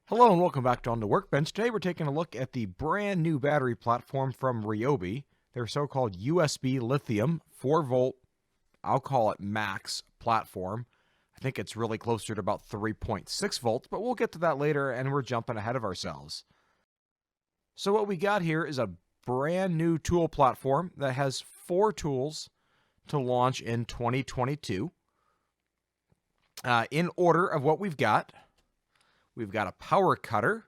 Hello and welcome back to On the Workbench. Today we're taking a look at the brand new battery platform from Ryobi. Their so-called USB Lithium 4-volt, I'll call it max platform. I think it's really closer to about 3.6 volts, but we'll get to that later and we're jumping ahead of ourselves. So what we got here is a brand new tool platform that has 4 tools to launch in 2022. In order of what we've got a power cutter,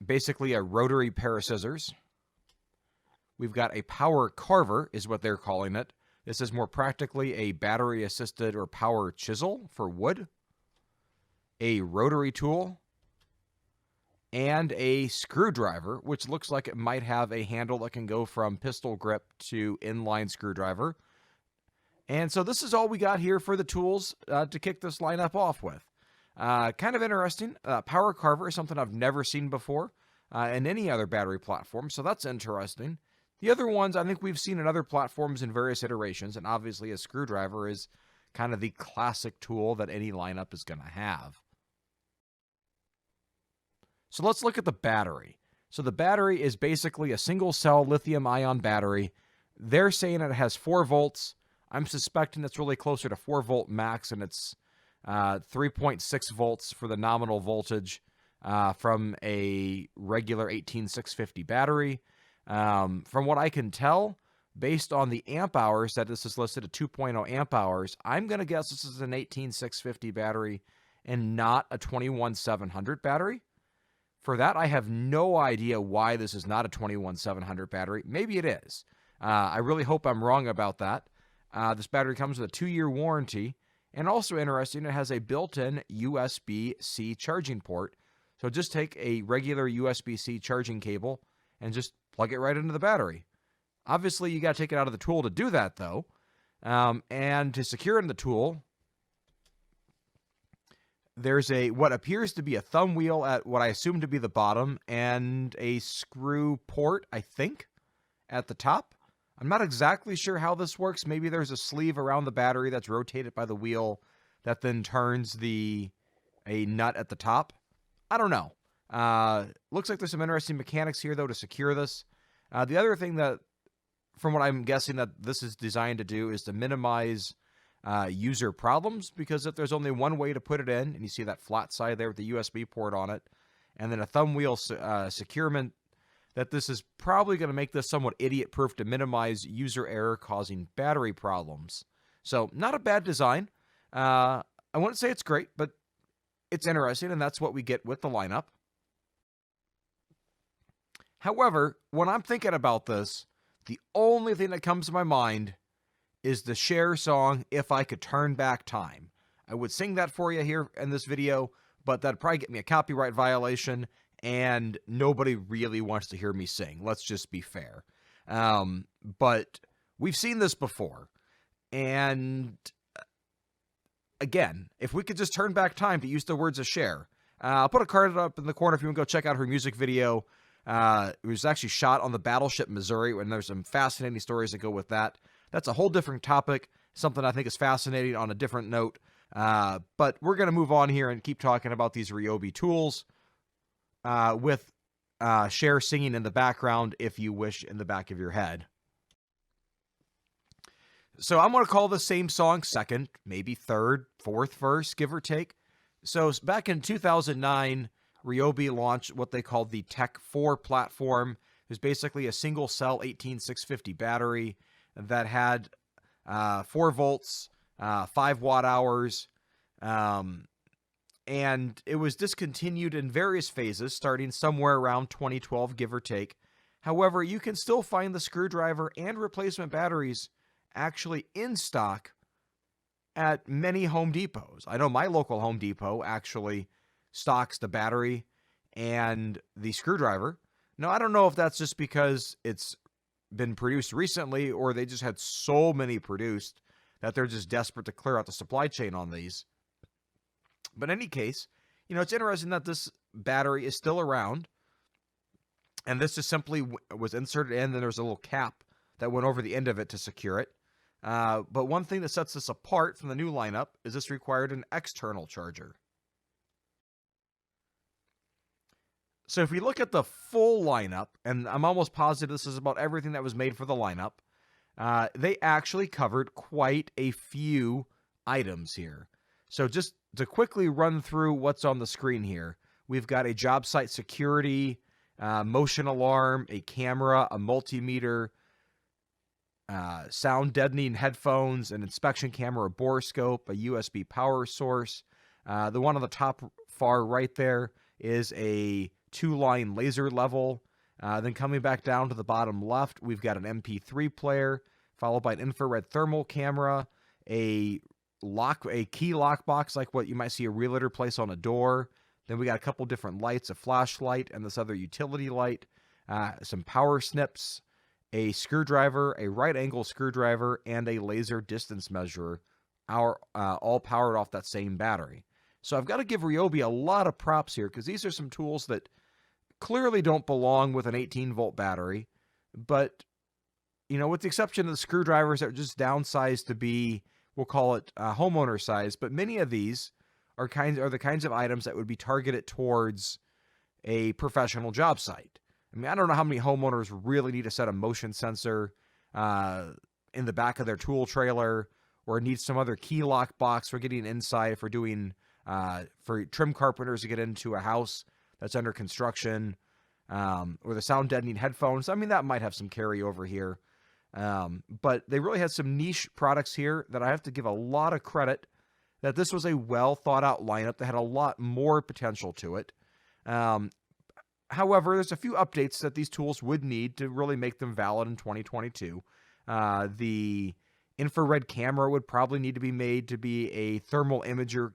basically a rotary pair of scissors. We've got a power carver, is what they're calling it. This is more practically a battery-assisted or power chisel for wood, a rotary tool, and a screwdriver, which looks like it might have a handle that can go from pistol grip to inline screwdriver. And so this is all we got here for the tools to kick this lineup off with. Kind of interesting. Power carver is something I've never seen before in any other battery platform, so that's interesting. The other ones I think we've seen in other platforms in various iterations, and obviously a screwdriver is kind of the classic tool that any lineup is going to have. So let's look at the battery. So the battery is basically a single-cell lithium-ion battery. They're saying it has 4 volts. I'm suspecting it's really closer to 4-volt max, and it's 3.6 volts for the nominal voltage from a regular 18650 battery. From what I can tell, based on the amp hours that this is listed at 2.0 amp hours, I'm going to guess this is an 18650 battery and not a 21700 battery. For that, I have no idea why this is not a 21700 battery. Maybe it is. I really hope I'm wrong about that. This battery comes with a 2-year warranty. And also interesting, it has a built-in USB-C charging port. So just take a regular USB-C charging cable and just plug it right into the battery. Obviously, you got to take it out of the tool to do that, though. And to secure in the tool, there's what appears to be a thumb wheel at what I assume to be the bottom and a screw port, I think, at the top. I'm not exactly sure how this works. Maybe there's a sleeve around the battery that's rotated by the wheel that then turns a nut at the top. I don't know. Looks like there's some interesting mechanics here, though, to secure this. The other thing that, from what I'm guessing that this is designed to do, is to minimize user problems, because if there's only one way to put it in, and you see that flat side there with the USB port on it, and then a thumb wheel securement, that this is probably going to make this somewhat idiot-proof to minimize user error causing battery problems. So, not a bad design. I wouldn't say it's great, but it's interesting, and that's what we get with the lineup. However, when I'm thinking about this, the only thing that comes to my mind is the Cher song, If I Could Turn Back Time. I would sing that for you here in this video, but that'd probably get me a copyright violation, and nobody really wants to hear me sing. Let's just be fair. But we've seen this before. And again, if we could just turn back time to use the words of Cher. I'll put a card up in the corner if you want to go check out her music video. It was actually shot on the battleship Missouri, and there's some fascinating stories that go with that. That's a whole different topic, something I think is fascinating on a different note. But we're going to move on here and keep talking about these Ryobi tools. With Cher singing in the background, if you wish, in the back of your head. So I'm going to call the same song second, maybe third, fourth verse, give or take. So back in 2009, Ryobi launched what they called the Tek4 platform. It was basically a single-cell 18650 battery that had 4 volts, 5 watt-hours, and it was discontinued in various phases, starting somewhere around 2012, give or take. However, you can still find the screwdriver and replacement batteries actually in stock at many Home Depots. I know my local Home Depot actually stocks the battery and the screwdriver. Now, I don't know if that's just because it's been produced recently or they just had so many produced that they're just desperate to clear out the supply chain on these. But in any case, you know, it's interesting that this battery is still around. And this just simply was inserted in, and there was a little cap that went over the end of it to secure it. But one thing that sets this apart from the new lineup is this required an external charger. So if we look at the full lineup, and I'm almost positive this is about everything that was made for the lineup, they actually covered quite a few items here. So just to quickly run through what's on the screen here, we've got a job site security, motion alarm, a camera, a multimeter, sound deadening headphones, an inspection camera, a borescope, a USB power source. The one on the top far right there is a 2-line laser level. Then coming back down to the bottom left, we've got an MP3 player, followed by an infrared thermal camera, a key lock box like what you might see a realtor place on a door. Then we got a couple different lights, a flashlight and this other utility light, some power snips, a screwdriver, a right angle screwdriver, and a laser distance measurer, all powered off that same battery. So I've got to give Ryobi a lot of props here because these are some tools that clearly don't belong with an 18-volt battery, but with the exception of the screwdrivers that are just downsized to be, we'll call it homeowner size, but many of these are the kinds of items that would be targeted towards a professional job site. I mean, I don't know how many homeowners really need to set a motion sensor in the back of their tool trailer, or need some other key lock box for getting inside, for doing for trim carpenters to get into a house that's under construction, or the sound deadening headphones. I mean, that might have some carryover here. But they really had some niche products here that I have to give a lot of credit that this was a well thought out lineup that had a lot more potential to it. However, there's a few updates that these tools would need to really make them valid in 2022. The infrared camera would probably need to be made to be a thermal imager.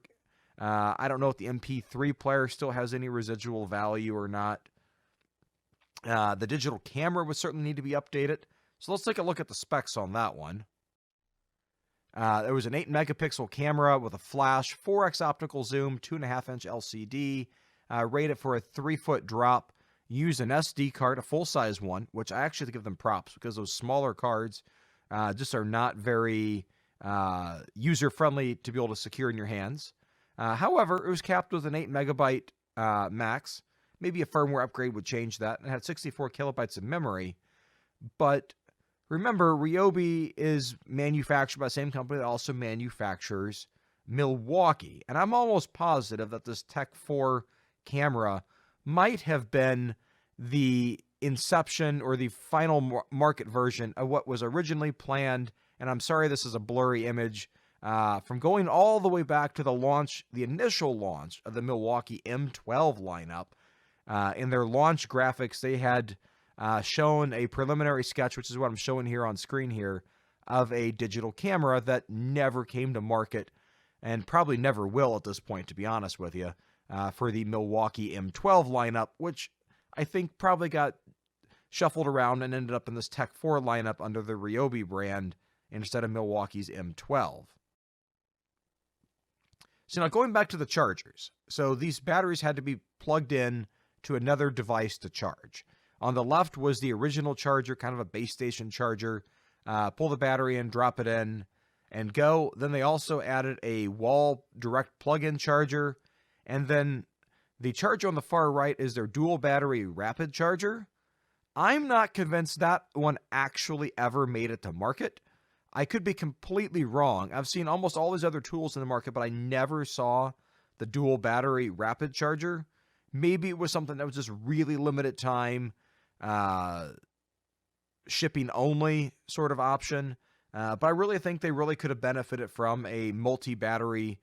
I don't know if the MP3 player still has any residual value or not. The digital camera would certainly need to be updated. So let's take a look at the specs on that one. There was an 8 megapixel camera with a flash, 4x optical zoom, 2.5-inch LCD, rated for a 3-foot drop. Use an SD card, a full-size one, which I actually have to give them props because those smaller cards just are not very user-friendly to be able to secure in your hands. However, it was capped with an 8 megabyte max. Maybe a firmware upgrade would change that. And it had 64 kilobytes of memory. But remember, Ryobi is manufactured by the same company that also manufactures Milwaukee. And I'm almost positive that this Tek4 camera might have been the inception or the final market version of what was originally planned. And I'm sorry this is a blurry image. From going all the way back to the initial launch of the Milwaukee M12 lineup. In their launch graphics, they had shown a preliminary sketch, which is what I'm showing here on screen here, of a digital camera that never came to market and probably never will at this point, to be honest with you, for the Milwaukee M12 lineup, which I think probably got shuffled around and ended up in this Tek4 lineup under the Ryobi brand instead of Milwaukee's M12. So now going back to the chargers. So these batteries had to be plugged in to another device to charge. On the left was the original charger, kind of a base station charger. Pull the battery in, drop it in, and go. Then they also added a wall direct plug-in charger. And then the charger on the far right is their dual battery rapid charger. I'm not convinced that one actually ever made it to market. I could be completely wrong. I've seen almost all these other tools in the market, but I never saw the dual battery rapid charger. Maybe it was something that was just really limited time, shipping only sort of option. But I really think they really could have benefited from a multi-battery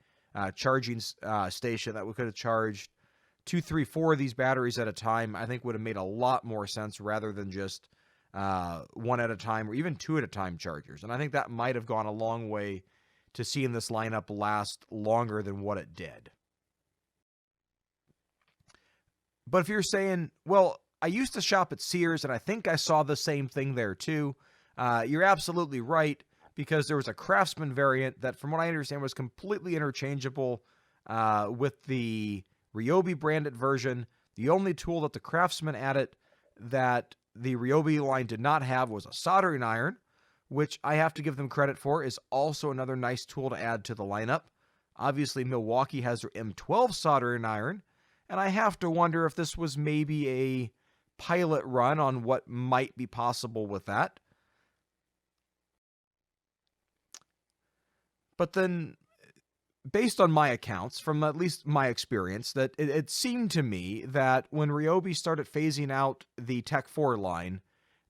charging station that could have charged 2, 3, 4 of these batteries at a time. I think would have made a lot more sense rather than just one at a time or even 2 at a time chargers. And I think that might have gone a long way to seeing this lineup last longer than what it did. But if you're saying, well, I used to shop at Sears and I think I saw the same thing there too, you're absolutely right, because there was a Craftsman variant that, from what I understand, was completely interchangeable with the Ryobi branded version. The only tool that the Craftsman added that the Ryobi line did not have was a soldering iron, which I have to give them credit for, is also another nice tool to add to the lineup. Obviously, Milwaukee has their M12 soldering iron, And I have to wonder if this was maybe a pilot run on what might be possible with that. But then, based on my accounts, from at least my experience, that it seemed to me that when Ryobi started phasing out the Tek4 line,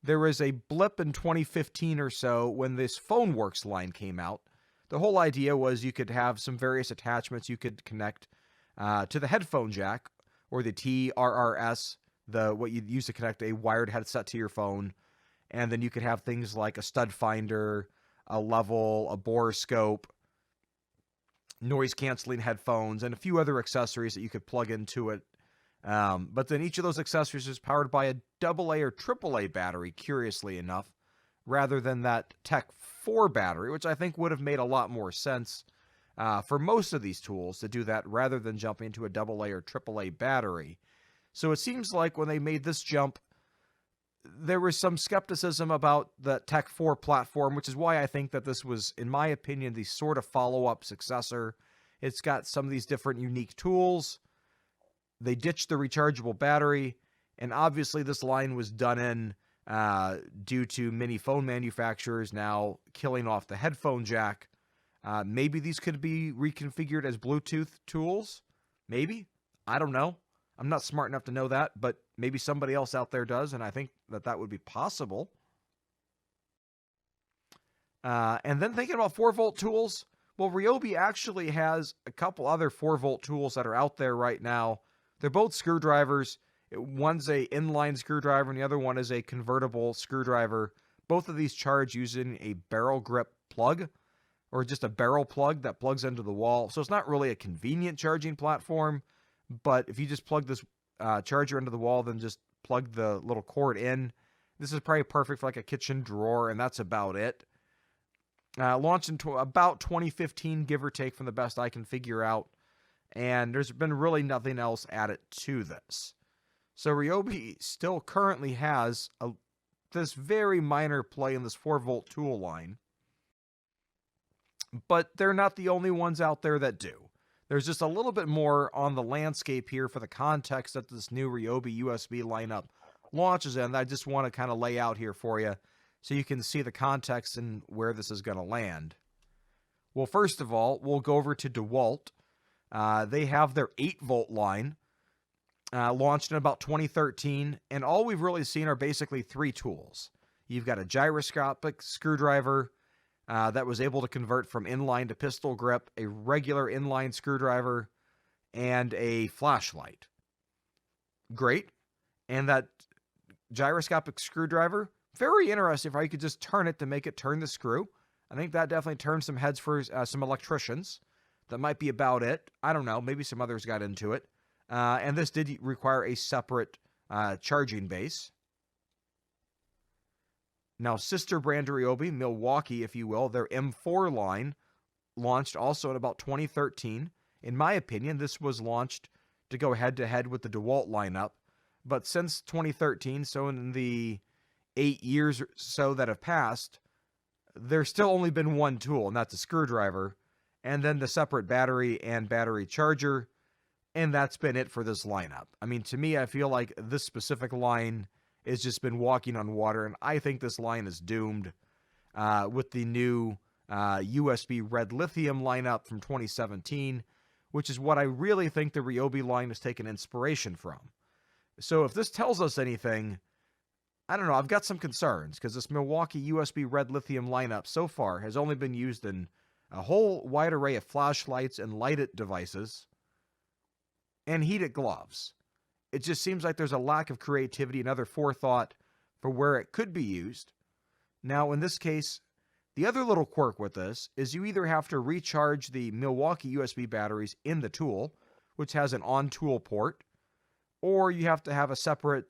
there was a blip in 2015 or so when this PhoneWorks line came out. The whole idea was you could have some various attachments you could connect to the headphone jack, or the TRRS, what you'd use to connect a wired headset to your phone. And then you could have things like a stud finder, a level, a borescope, noise-canceling headphones, and a few other accessories that you could plug into it. But then each of those accessories is powered by a AA or AAA battery, curiously enough, rather than that Tek4 battery, which I think would have made a lot more sense for most of these tools to do that rather than jumping into a AA or AAA battery. So it seems like when they made this jump, there was some skepticism about the Tek4 platform, which is why I think that this was, in my opinion, the sort of follow-up successor. It's got some of these different unique tools. They ditched the rechargeable battery, and obviously this line was done in due to many phone manufacturers now killing off the headphone jack. Maybe these could be reconfigured as Bluetooth tools. Maybe. I don't know. I'm not smart enough to know that, but maybe somebody else out there does, and I think that that would be possible. And then thinking about 4-volt tools, well, Ryobi actually has a couple other 4-volt tools that are out there right now. They're both screwdrivers. One's a inline screwdriver, and the other one is a convertible screwdriver. Both of these charge using a barrel grip plug, or just a barrel plug that plugs into the wall. So it's not really a convenient charging platform, but if you just plug this charger into the wall, then just plug the little cord in. This is probably perfect for like a kitchen drawer, and that's about it. Launched in about 2015, give or take, from the best I can figure out. And there's been really nothing else added to this. So Ryobi still currently has this very minor play in this 4-volt tool line. But they're not the only ones out there that do. There's just a little bit more on the landscape here for the context that this new Ryobi USB lineup launches in that I just want to kind of lay out here for you so you can see the context and where this is going to land. Well, first of all, we'll go over to DeWalt. They have their 8-volt line, launched in about 2013, and all we've really seen are basically 3 tools. You've got a gyroscopic screwdriver that was able to convert from inline to pistol grip, a regular inline screwdriver, and a flashlight. Great. And that gyroscopic screwdriver, very interesting if I could just turn it to make it turn the screw. I think that definitely turned some heads for some electricians. That might be about it. I don't know. Maybe some others got into it. And this did require a separate charging base. Now, sister brand to Ryobi, Milwaukee, if you will, their M4 line launched also in about 2013. In my opinion, this was launched to go head-to-head with the DeWalt lineup. But since 2013, so in the 8 years or so that have passed, there's still only been one tool, and that's a screwdriver, and then the separate battery and battery charger, and that's been it for this lineup. I mean, to me, I feel like this specific line has just been walking on water, and I think this line is doomed with the new USB Red Lithium lineup from 2017, which is what I really think the Ryobi line has taken inspiration from. So if this tells us anything, I don't know, I've got some concerns, because this Milwaukee USB Red Lithium lineup so far has only been used in a whole wide array of flashlights and lighted devices and heated gloves. It just seems like there's a lack of creativity and other forethought for where it could be used. Now, in this case, the other little quirk with this is you either have to recharge the Milwaukee USB batteries in the tool, which has an on-tool port, or you have to have a separate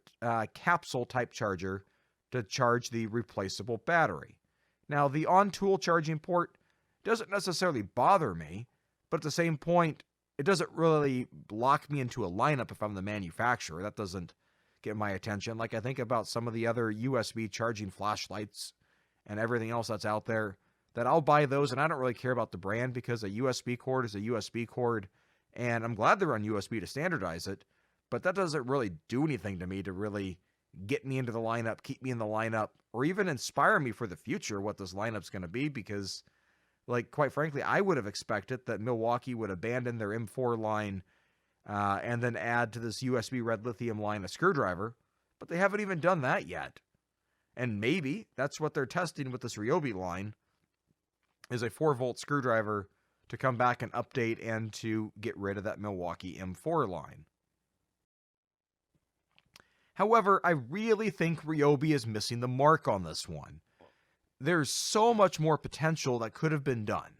capsule-type charger to charge the replaceable battery. Now, the on-tool charging port doesn't necessarily bother me, but at the same point, it doesn't really lock me into a lineup if I'm the manufacturer. That doesn't get my attention. Like I think about some of the other USB charging flashlights and everything else that's out there, that I'll buy those, and I don't really care about the brand because a USB cord is a USB cord, and I'm glad they're on USB to standardize it, but that doesn't really do anything to me to really get me into the lineup, keep me in the lineup, or even inspire me for the future what this lineup's going to be, because, like, quite frankly, I would have expected that Milwaukee would abandon their M4 line and then add to this USB red lithium line a screwdriver, but they haven't even done that yet. And maybe that's what they're testing with this Ryobi line, is a 4-volt screwdriver to come back and update and to get rid of that Milwaukee M4 line. However, I really think Ryobi is missing the mark on this one. There's so much more potential that could have been done.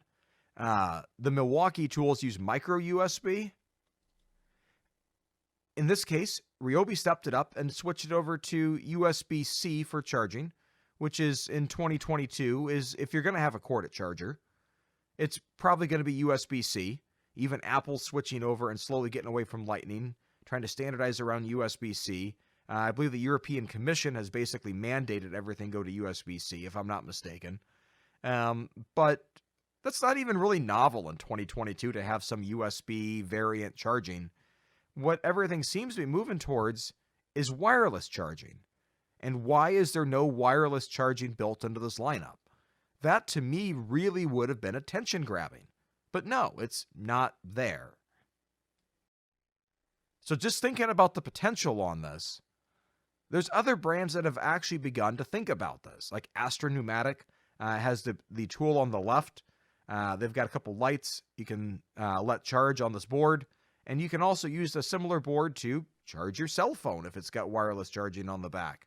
The Milwaukee tools use micro USB. In this case, Ryobi stepped it up and switched it over to USB-C for charging, which is in 2022, is if you're going to have a corded charger, it's probably going to be USB-C. Even Apple's switching over and slowly getting away from Lightning, trying to standardize around USB-C. I believe the European Commission has basically mandated everything go to USB-C, if I'm not mistaken. But that's not even really novel in 2022 to have some USB variant charging. What everything seems to be moving towards is wireless charging. And why is there no wireless charging built into this lineup? That, to me, really would have been attention grabbing. But no, it's not there. So just thinking about the potential on this, there's other brands that have actually begun to think about this. Like Astra Pneumatic has the tool on the left. They've got a couple lights you can let charge on this board. And you can also use a similar board to charge your cell phone if it's got wireless charging on the back.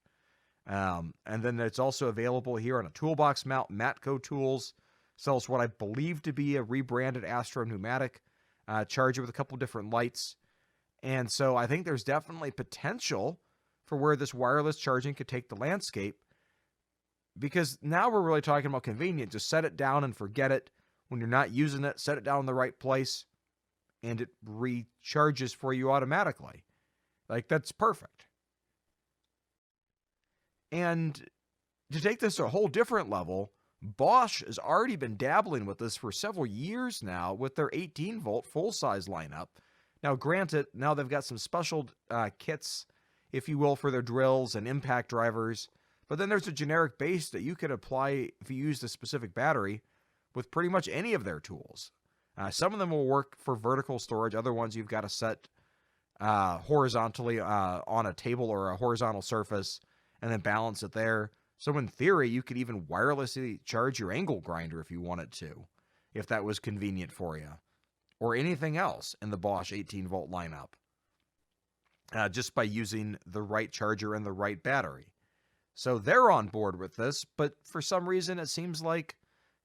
And then it's also available here on a toolbox mount. Matco Tools sells what I believe to be a rebranded Astra Pneumatic charger with a couple different lights. And so I think there's definitely potential for where this wireless charging could take the landscape, because now we're really talking about convenience. Just set it down and forget it. When you're not using it, set it down in the right place, and it recharges for you automatically. Like, that's perfect. And to take this to a whole different level, Bosch has already been dabbling with this for several years now with their 18-volt full-size lineup. Now, granted, now they've got some special kits, if you will, for their drills and impact drivers. But then there's a generic base that you could apply if you use the specific battery with pretty much any of their tools. Some of them will work for vertical storage. Other ones you've got to set horizontally on a table or a horizontal surface and then balance it there. So in theory, you could even wirelessly charge your angle grinder if you wanted to, if that was convenient for you, or anything else in the Bosch 18-volt lineup. Just by using the right charger and the right battery. So they're on board with this, but for some reason it seems like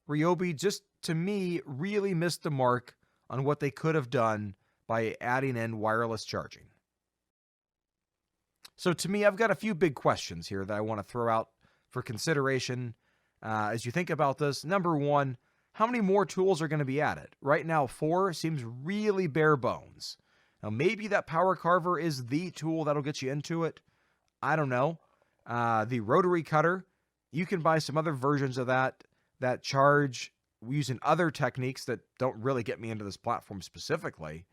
Ryobi just, to me, really missed the mark on what they could have done by adding in wireless charging. So to me, I've got a few big questions here that I want to throw out for consideration as you think about this. Number one, how many more tools are going to be added? Right now, 4 seems really bare bones. Now, maybe that power carver is the tool that'll get you into it. I don't know. The rotary cutter, you can buy some other versions of that charge using other techniques that don't really get me into this platform specifically.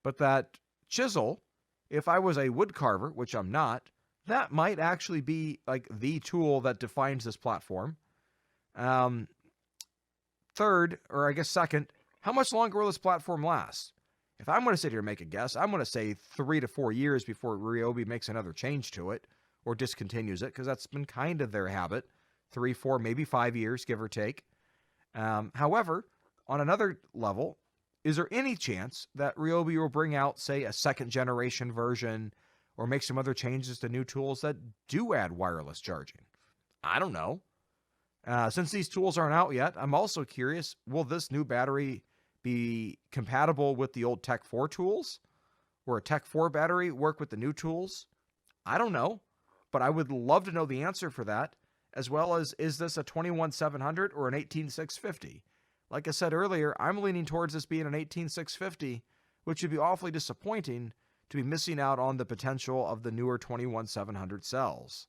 But that chisel, if I was a wood carver, which I'm not, that might actually be like the tool that defines this platform. Third, or I guess second, how much longer will this platform last? If I'm going to sit here and make a guess, I'm going to say 3 to 4 years before Ryobi makes another change to it or discontinues it, because that's been kind of their habit. 3, 4, maybe 5 years, give or take. However, on another level, is there any chance that Ryobi will bring out, say, a second-generation version or make some other changes to new tools that do add wireless charging? I don't know. Since these tools aren't out yet, I'm also curious, will this new battery be compatible with the old Tek4 tools? Or a Tek4 battery work with the new tools? I don't know, but I would love to know the answer for that, as well as, is this a 21700 or an 18650? Like I said earlier, I'm leaning towards this being an 18650, which would be awfully disappointing to be missing out on the potential of the newer 21700 cells.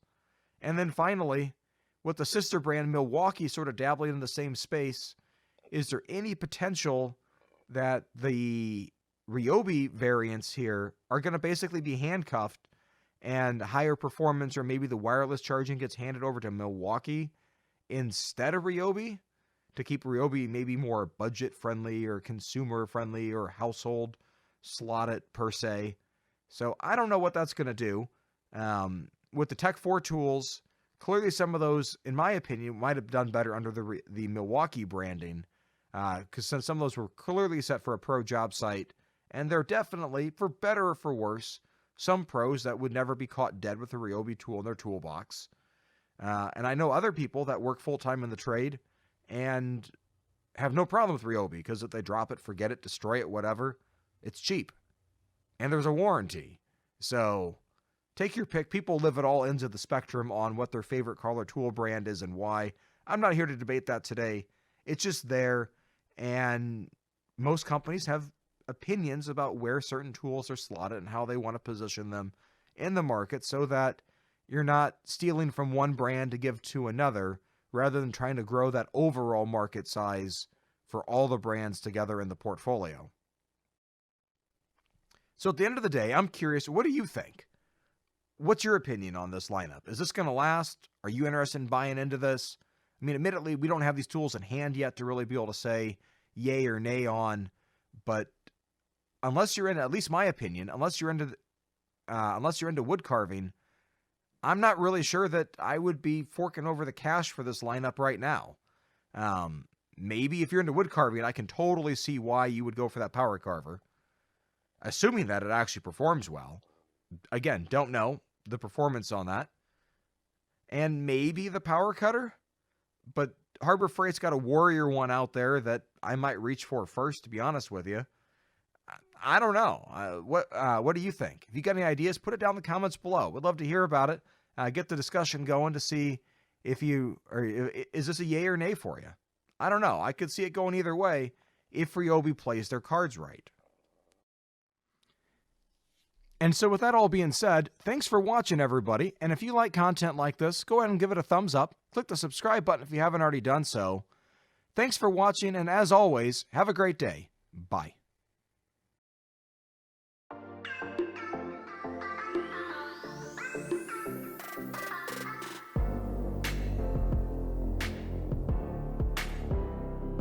And then finally, with the sister brand Milwaukee sort of dabbling in the same space, is there any potential that the Ryobi variants here are going to basically be handcuffed, and higher performance, or maybe the wireless charging gets handed over to Milwaukee instead of Ryobi, to keep Ryobi maybe more budget friendly or consumer friendly or household slotted per se. So I don't know what that's going to do. With the Tek4 tools, clearly some of those, in my opinion, might have done better under the Milwaukee branding, because some of those were clearly set for a pro job site, and they're definitely, for better or for worse, some pros that would never be caught dead with a Ryobi tool in their toolbox. And I know other people that work full-time in the trade and have no problem with Ryobi, because if they drop it, forget it, destroy it, whatever, it's cheap. And there's a warranty. So take your pick. People live at all ends of the spectrum on what their favorite color tool brand is and why. I'm not here to debate that today. It's just there, and most companies have opinions about where certain tools are slotted and how they want to position them in the market, so that you're not stealing from one brand to give to another, rather than trying to grow that overall market size for all the brands together in the portfolio. So at the end of the day, I'm curious, what do you think? What's your opinion on this lineup? Is this going to last? Are you interested in buying into this? I mean, admittedly, we don't have these tools in hand yet to really be able to say yay or nay on, but unless you're into, at least my opinion, unless you're into wood carving, I'm not really sure that I would be forking over the cash for this lineup right now. Maybe if you're into wood carving, I can totally see why you would go for that power carver, assuming that it actually performs well. Again, don't know the performance on that. And maybe the power cutter, but Harbor Freight's got a Warrior one out there that I might reach for first, to be honest with you. I don't know. What do you think? If you got any ideas, put it down in the comments below. We'd love to hear about it. Get the discussion going to see if is this a yay or nay for you? I don't know. I could see it going either way if Ryobi plays their cards right. And so with that all being said, thanks for watching, everybody. And if you like content like this, go ahead and give it a thumbs up. Click the subscribe button if you haven't already done so. Thanks for watching, and as always, have a great day. Bye.